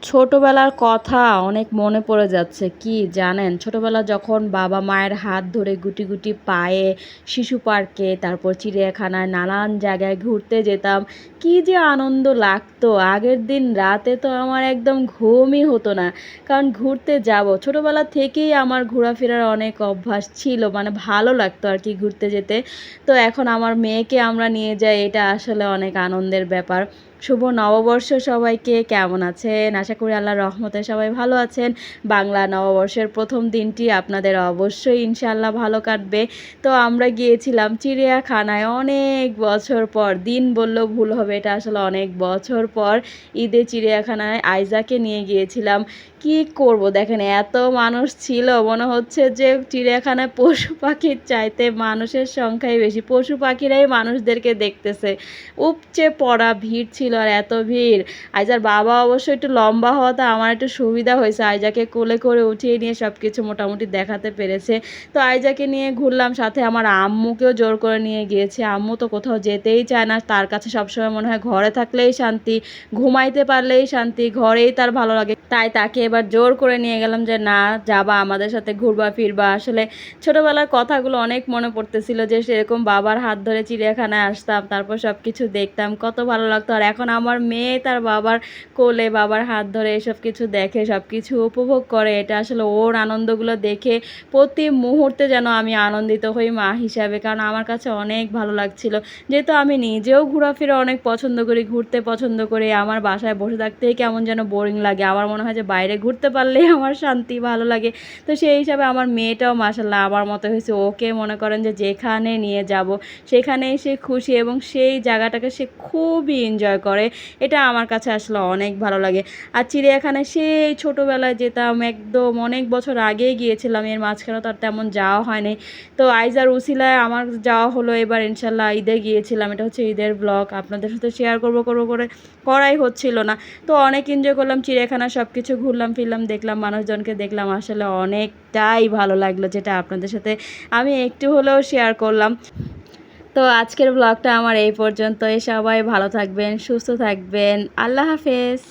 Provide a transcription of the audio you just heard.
ছোটবেলার কথা অনেক মনে পড়ে যাচ্ছে। কি জানেন? ছোটবেলা যখন বাবা মায়ের হাত ধরে গুটি, গুটি পায়ে শিশু পার্কে, তারপর চিড়িয়াখানায় নানান জায়গায় ঘুরতে যেতাম। কি যে আনন্দ লাগতো! আগের দিন রাতে তো আমার একদম ঘুমই হতো না। কারণ ঘুরতে যাবো। ছোটবেলা থেকেই আমার ঘোরাফেরার অনেক অভ্যাস ছিল। মানে ভালো লাগতো আরকি ঘুরতে যেতে। তো এখন আমার মেয়েকে আমরা নিয়ে যাই, এটা আসলে অনেক আনন্দের ব্যাপার। শুভ নববর্ষ সবাইকে। কেমন আছেন? আশা করি আল্লাহর রহমতে সবাই ভালো আছেন। বাংলা নববর্ষের ১ম দিনটি আপনাদের অবশ্যই ইনশাআল্লাহ ভালো কাটবে। তো আমরা গিয়েছিলাম চিড়িয়াখানায় অনেক বছর পর। দিন বললেও ভুল হবে, এটা আসলে অনেক বছর পর ঈদে চিড়িয়াখানায় আইজাকে নিয়ে গিয়েছিলাম। কি করব দেখেন, এত মানুষ ছিল মনে হচ্ছে যে চিড়িয়াখানায় পশু পাখির চাইতে মানুষের সংখ্যাই বেশি। পশু পাখিরাই মানুষদেরকে দেখতেছে। উপচে পড়া ভিড় ছিল, আর এত ভিড়। আইজার বাবা অবশ্য একটু লম্বা হওয়াতে আমার একটু সুবিধা হয়েছে, আইজাকে কোলে করে উঠিয়ে নিয়ে সব কিছু মোটামুটি দেখাতে পেরেছে। তো আইজাকে নিয়ে ঘুরলাম, সাথে আমার আম্মুকেও জোর করে নিয়ে গিয়েছি। আম্মু তো কোথাও যেতেই চায় না, তার কাছে সবসময় মনে হয় ঘরে থাকলেই শান্তি, ঘুমাইতে পারলেই শান্তি, ঘরেই তার ভালো লাগে। তাই তাকে এবার জোর করে নিয়ে গেলাম যে না, যাবা আমাদের সাথে, ঘুরবা ফিরবা। আসলে ছোটবেলার কথাগুলো অনেক মনে পড়তেছিল যে সেরকম বাবার হাত ধরে চিড়িয়াখানায় আসতাম, তারপর সব কিছু দেখতাম, কত ভালো লাগতো। আর এখন আমার মেয়ে তার বাবার কোলে বাবার হাত ধরে এসব কিছু দেখে, সব কিছু উপভোগ করে। এটা আসলে ওর আনন্দগুলো দেখে প্রতি মুহূর্তে যেন আমি আনন্দিত হই মা হিসাবে, কারণ আমার কাছে অনেক ভালো লাগছিল। যেহেতু আমি নিজেও ঘোরাফেরা অনেক পছন্দ করি, ঘুরতে পছন্দ করি, আমার বাসায় বসে থাকতেই কেমন যেন বোরিং লাগে। আমার মনে হয় যে বাইরে ঘুরতে পারলেই আমার শান্তি ভালো লাগে। তো সেই হিসাবে আমার মেয়েটাও মাশাআল্লাহ আমার মতো হয়েছে। ওকে মনে করেন যে যেখানে নিয়ে যাব সেখানেই সে খুশি, এবং সেই জায়গাটাকে সে খুবই এনজয় করে। এটা আমার কাছে আসলে অনেক ভালো লাগে। আর চিড়িয়াখানায় সেই ছোটোবেলায় যেতাম, একদম অনেক বছর আগেই গিয়েছিলাম, এর মাঝখানে তো আর তেমন যাওয়া হয়নি। তো আইজার উসিলায় আমার যাওয়া হলো এবার ইনশাল্লাহ। ঈদে গিয়েছিলাম, এটা হচ্ছে ঈদের ব্লগ, আপনাদের সাথে শেয়ার করব করে করাই হচ্ছিল না। তো অনেক এনজয় করলাম চিড়িয়াখানা, সব কিছু ঘুরলাম ফিরলাম, দেখলাম মানুষজনকে দেখলাম, আসলে অনেকটাই ভালো লাগলো, যেটা আপনাদের সাথে আমি একটু হলেও শেয়ার করলাম। তো আজকের ব্লগটা আমার এই পর্যন্তই। সবাই ভালো থাকবেন, সুস্থ থাকবেন। আল্লাহ হাফেজ।